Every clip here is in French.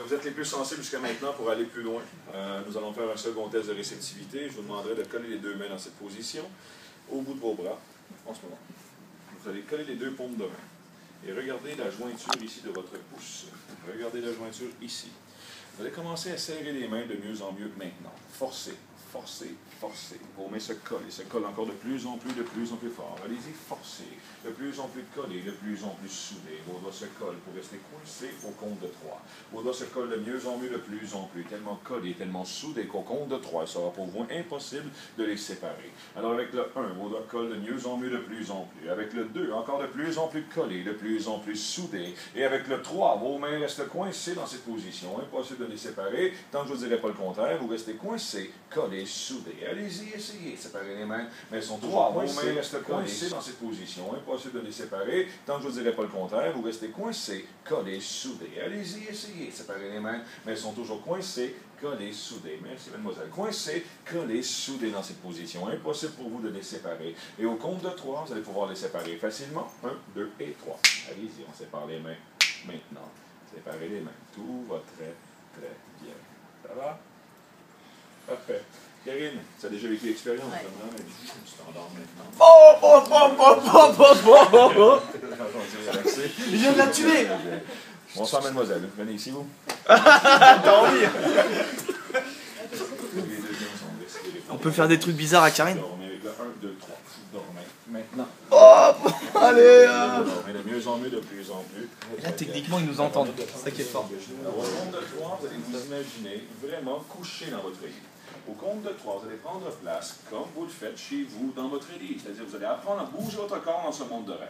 vous êtes les plus sensibles jusqu'à maintenant pour aller plus loin. Nous allons faire un second test de réceptivité. Je vous demanderai de coller les deux mains dans cette position, au bout de vos bras, en ce moment. Vous allez coller les deux paumes de main. Et regardez la jointure ici de votre pouce. Regardez la jointure ici. Vous allez commencer à serrer les mains de mieux en mieux maintenant. Forcez, forcez, forcez. Vos mains se collent encore de plus en plus fort. Allez-y, forcez. De plus en plus collés, de plus en plus soudés. Vos doigts se collent pour rester coincés au compte de 3. Vos doigts se collent de mieux en mieux, de plus en plus. Tellement collés, tellement soudés qu'au compte de 3, il sera pour vous impossible de les séparer. Alors avec le 1, vos doigts collent de mieux en mieux, de plus en plus. Avec le 2, encore de plus en plus collés, de plus en plus soudés. Et avec le 3, vos mains restent coincées dans cette position. Impossible de les séparer. Tant que je ne vous dirai pas le contraire, vous restez coincés, collés, soudés. Allez-y, essayez de séparer les mains. Mais elles sont toujours coincées. Vos mains restent coincées dans cette position. Impossible de les séparer. Tant que je ne vous dirai pas le contraire, vous restez coincés, collés, soudés. Allez-y, essayez de séparer les mains. Mais elles sont toujours coincées, collés, soudés. Merci, mademoiselle. Coincés, collés, soudés dans cette position. Impossible pour vous de les séparer. Et au compte de 3, vous allez pouvoir les séparer facilement. 1, 2 et 3. Allez-y, on sépare les mains maintenant. Séparez les mains. Tout va très bien. Ça va? Parfait. Karine, tu as déjà vécu l'expérience, vraiment, mais tu t'endors maintenant. Je viens de la tuer! Bonsoir, mademoiselle. Venez ici, vous. T'as envie? On peut faire des trucs bizarres à Karine. Dormez avec le 1, 2, 3. Dormez maintenant. Oh! Allez! Dormez de mieux en mieux, de plus en plus. Là, techniquement, ils nous entendent. C'est ça qui est fort. Alors, au compte de 3, vous allez vous imaginer vraiment couché dans votre lit. Au compte de 3, vous allez prendre place comme vous le faites chez vous dans votre lit. C'est-à-dire vous allez apprendre à bouger votre corps dans ce monde de rêve.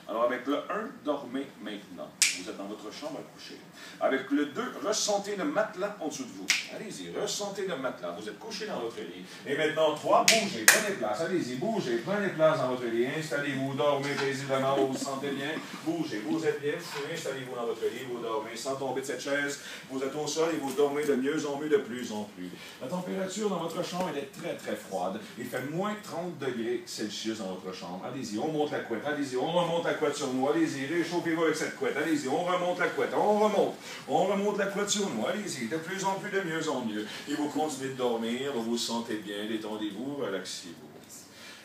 Alors avec le 1, dormez maintenant. Vous êtes dans votre chambre à coucher. Avec le 2, ressentez le matelas en dessous de vous. Allez-y, ressentez le matelas. Vous êtes couché dans votre lit. Et maintenant 3, bougez, prenez place. Allez-y, bougez, prenez place dans votre lit. Installez-vous, dormez paisiblement, vous vous sentez bien. Bougez, vous êtes bien, installez-vous dans votre lit, vous dormez sans tomber de cette chaise. Vous êtes au sol et vous dormez de mieux en mieux, de plus en plus. La température dans votre chambre, elle est très très froide. Il fait moins 30 degrés Celsius dans votre chambre. Allez-y, on monte la couette. Allez-y, on remonte la couette sur nous. Allez-y, réchauffez-vous avec cette couette. Allez-y, on remonte la couette. On remonte la couette sur nous. Allez-y, de plus en plus, de mieux en mieux. Et vous continuez de dormir, vous vous sentez bien, détendez-vous, relaxez-vous.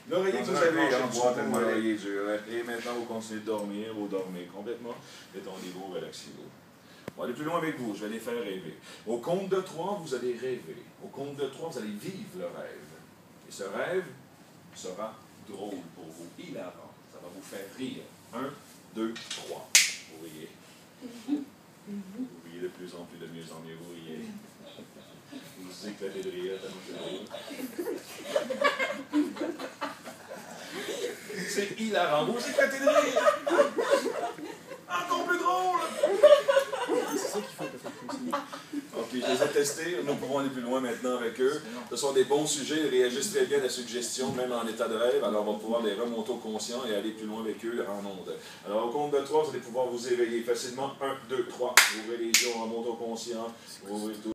L'oreiller que vous avez en bois, tellement l'oreiller est dur. Et maintenant, vous continuez de dormir, vous dormez complètement. Détendez-vous, relaxez-vous. On va aller plus loin avec vous, je vais les faire rêver. Au compte de 3, vous allez rêver. Au compte de 3, vous allez vivre le rêve. Et ce rêve sera drôle pour vous, hilarant. Ça va vous faire rire. 1, 2, 3. Vous riez. Vous riez de plus en plus, de mieux en mieux, vous riez. Vous éclatez de rire, c'est hilarant, vous éclatez de rire. Encore plus drôle. C'est ça qu'il faut peut-être. Ok, je les ai testés. Nous pouvons aller plus loin maintenant avec eux. Ce sont des bons sujets. Ils réagissent très bien à la suggestion, même en état de rêve. Alors, on va pouvoir les remonter au conscient et aller plus loin avec eux en ondes. Alors, au compte de 3, vous allez pouvoir vous éveiller facilement. 1, 2, 3. Vous ouvrez les yeux, on remonte au conscient. Vous ouvrez tout.